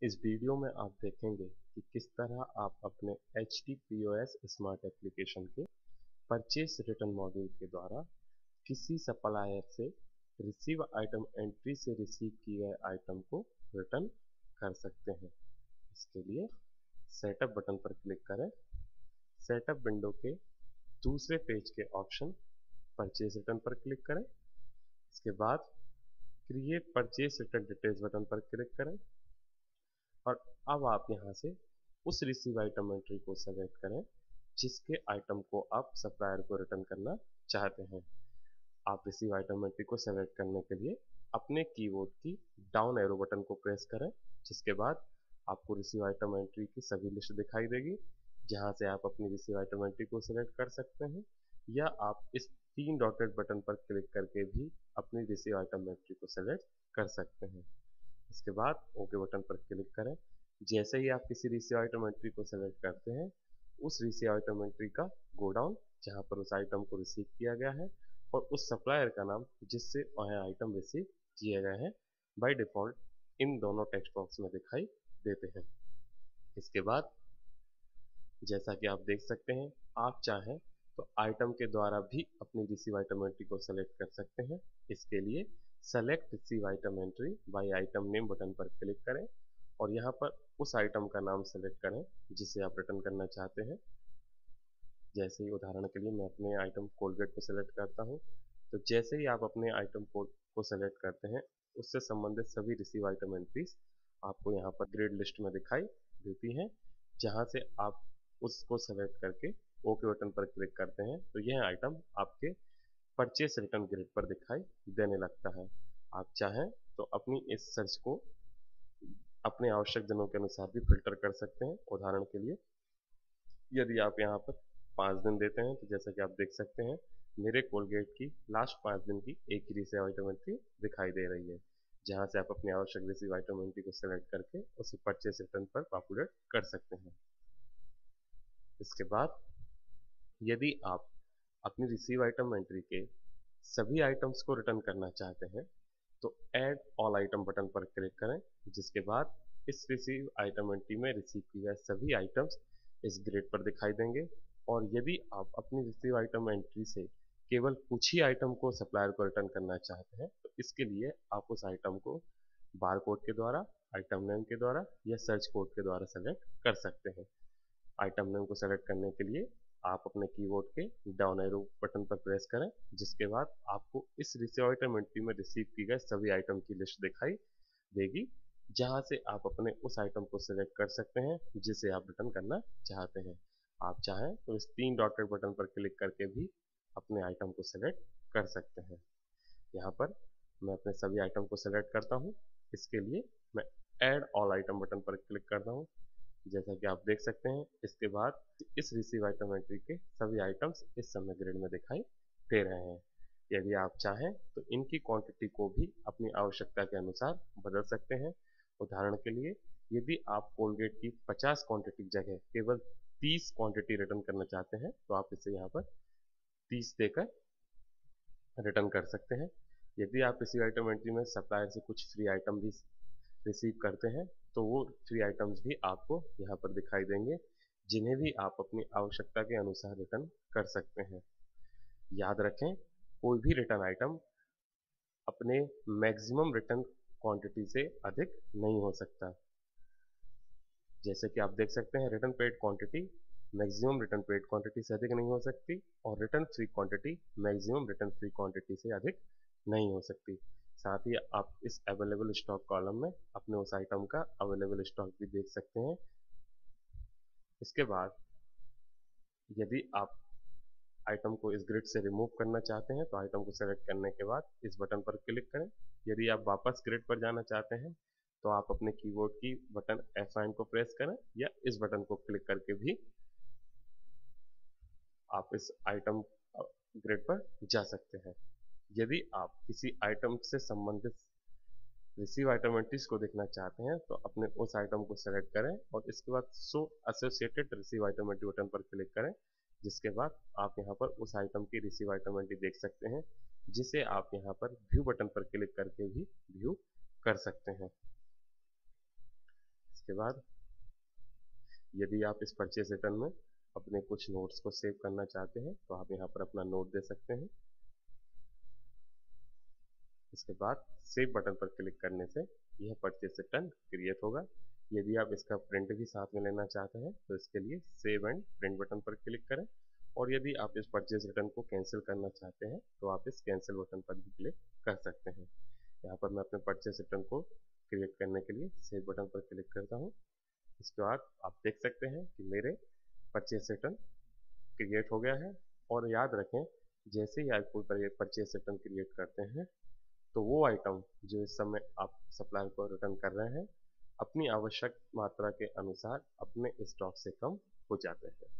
इस वीडियो में आप देखेंगे कि किस तरह आप अपने HTPOS स्मार्ट एप्लीकेशन के परचेस रिटर्न मॉड्यूल के द्वारा किसी सप्लायर से रिसीव आइटम एंट्री से रिसीव किए गए आइटम को रिटर्न कर सकते हैं। इसके लिए सेटअप बटन पर क्लिक करें। सेटअप विंडो के दूसरे पेज के ऑप्शन परचेस रिटर्न पर क्लिक करें। इसके बाद create purchase return details button पर क्लिक करें और अब आप यहां से उस रिसीव आइटम एंट्री को सेलेक्ट करें जिसके आइटम को आप सप्लायर को रिटर्न करना चाहते हैं। आप रिसीव आइटम एंट्री को सेलेक्ट करने के लिए अपने कीबोर्ड की डाउन एरो बटन को प्रेस करें, जिसके बाद आपको रिसीव आइटम एंट्री की सभी लिस्ट दिखाई देगी, जहां से आप अपनी रिसीव आइटम एंट्री को सेलेक्ट कर सकते हैं या आप इस 3 डॉटेड बटन पर क्लिक करके भी अपनी रिसीव आइटम एंट्री को सेलेक्ट कर सकते हैं। इसके बाद ओके बटन पर क्लिक करें। जैसे ही आप किसी रिसीव आइटम एंट्री को सेलेक्ट करते हैं, उस रिसीव आइटम एंट्री का गोडाउन जहां पर उस आइटम को रिसीव किया गया है और उस सप्लायर का नाम जिससे वह आइटम रिसीव किए गए हैं बाय डिफॉल्ट इन दोनों टेक्स्ट बॉक्स में दिखाई देते हैं। इसके बाद जैसा कि आप देख सकते हैं, आप चाहें तो आइटम के द्वारा भी अपनी रिसीव आइटम एंट्री को सेलेक्ट कर सकते हैं। इसके लिए select receive item entry by item name button पर क्लिक करें और यहाँ पर उस आइटम का नाम सेलेक्ट करें जिसे आप रिटर्न करना चाहते हैं। जैसे ही उदाहरण के लिए मैं अपने आइटम कोलगेट को सेलेक्ट करता हूँ, तो जैसे ही आप अपने आइटम को सेलेक्ट करते हैं, उससे संबंधित सभी रिसीव आइटम एंट्रीज आपको यहाँ पर ग्रेड लिस्ट में दिखाई देती हैं, जहाँ से आप उसको सेलेक्ट करके ओके बटन पर क्लिक करते हैं तो यह आइटम आपके परचेस रिटर्न ग्रेड पर दिखाई देने लगता है। आप चाहें तो अपनी इस सर्च को अपने आवश्यक दिनों के अनुसार भी फिल्टर कर सकते हैं। उदाहरण के लिए यदि आप यहाँ पर 5 दिन देते हैं, तो जैसा कि आप देख सकते हैं, मेरे कोलगेट की लास्ट 5 दिन की एक ही रिसीव आइटम एंट्री दिखाई दे रही है, जहाँ से आप अपनी आवश्यक रिसीव आइटम एंट्री को सेलेक्ट करके उसे परचेस रिटर्न पर पॉपुलेट कर सकते हैं। इसके बाद यदि आप अपनी रिसीव आइटम एंट्री के सभी आइटम्स को रिटर्न करना चाहते हैं, तो ऐड ऑल आइटम बटन पर क्लिक करें, जिसके बाद इस रिसीव आइटम एंट्री में रिसीव किए गए सभी आइटम्स इस ग्रिड पर दिखाई देंगे। और यदि आप अपनी रिसीव आइटम एंट्री से केवल कुछ ही आइटम को सप्लायर को रिटर्न करना चाहते हैं, तो इसके लिए आप उस आइटम को बार कोड के द्वारा, आइटम नेम के द्वारा या सर्च कोड के द्वारा सेलेक्ट कर सकते हैं। आइटम नेम को सेलेक्ट करने के लिए आप अपने कीबोर्ड के डाउन एरो बटन पर प्रेस करें, जिसके बाद आपको इस रिसीव आइटम एंट्री में रिसीव की गए सभी आइटम की लिस्ट दिखाई देगी, जहां से आप अपने उस आइटम को सेलेक्ट कर सकते हैं जिसे आप रिटर्न करना चाहते हैं। आप चाहें तो इस 3 डॉटेड बटन पर क्लिक करके भी अपने आइटम को सेलेक्ट कर सकते हैं। यहाँ पर मैं अपने सभी आइटम को सेलेक्ट करता हूँ। इसके लिए मैं ऐड ऑल आइटम बटन पर क्लिक करता हूँ। जैसा कि आप देख सकते हैं, इसके बाद इस रिसीव आइटम एंट्री के सभी आइटम्स इस समय ग्रिड में दिखाई दे रहे हैं। यदि आप चाहें तो इनकी क्वांटिटी को भी अपनी आवश्यकता के अनुसार बदल सकते हैं। उदाहरण के लिए यदि आप कोलगेट की 50 क्वांटिटी की जगह केवल 30 क्वांटिटी रिटर्न करना चाहते हैं, तो आप इसे यहाँ पर 30 देकर रिटर्न कर सकते हैं। यदि आप रिसीव आइटम एंट्री में सप्लायर से कुछ फ्री आइटम भी रिसीव करते हैं, तो वो फ्री आइटम्स भी आपको यहाँ पर दिखाई देंगे, जिन्हें भी आप अपनी आवश्यकता के अनुसार रिटर्न कर सकते हैं। याद रखें, कोई भी रिटर्न आइटम अपने मैक्सिमम रिटर्न क्वांटिटी से अधिक नहीं हो सकता। जैसे कि आप देख सकते हैं, return paid quantity maximum return paid quantity से अधिक नहीं हो सकती और return free quantity maximum return free quantity से अधिक नहीं हो सकती। साथ ही आप इस अवेलेबल स्टॉक कॉलम में अपने उस आइटम का अवेलेबल स्टॉक भी देख सकते हैं। इसके बाद यदि आप आइटम को इस ग्रिड से रिमूव करना चाहते हैं, तो आइटम को सेलेक्ट करने के बाद इस बटन पर क्लिक करें। यदि आप वापस ग्रिड पर जाना चाहते हैं, तो आप अपने कीबोर्ड की बटन F9 को प्रेस करें या इस बटन को क्लिक करके भी आप इस आइटम ग्रिड पर जा सकते हैं। यदि आप किसी आइटम से संबंधित रिसीव आइटम एंट्रीज को देखना चाहते हैं, तो अपने उस आइटम को सेलेक्ट करें और इसके बाद show associated receive item entry button पर क्लिक करें, जिसके बाद आप यहाँ पर उस आइटम की रिसीव आइटम एंट्री देख सकते हैं, जिसे आप यहाँ पर व्यू बटन पर क्लिक करके भी व्यू कर सकते हैं। इसके बाद यदि आप इस परचेज रिटर्न में अपने कुछ नोट्स को सेव करना चाहते हैं तो आप यहाँ पर अपना नोट दे सकते हैं। इसके बाद सेव बटन पर क्लिक करने से यह परचेज रिटर्न क्रिएट होगा। यदि आप इसका प्रिंट भी साथ में लेना चाहते हैं तो इसके लिए सेव एंड प्रिंट बटन पर क्लिक करें, और यदि आप इस परचेज रिटर्न को कैंसिल करना चाहते हैं तो आप इस कैंसिल बटन पर भी क्लिक कर सकते हैं। यहाँ पर मैं अपने परचेज रिटर्न को क्रिएट करने के लिए सेव बटन पर क्लिक करता हूँ। इसके बाद आप देख सकते हैं कि मेरे परचेज रिटर्न क्रिएट हो गया है। और याद रखें, जैसे ही आप कोई परचेज रिटर्न क्रिएट करते हैं तो वो आइटम जो इस समय आप सप्लायर को रिटर्न कर रहे हैं अपनी आवश्यक मात्रा के अनुसार अपने स्टॉक से कम हो जाते हैं।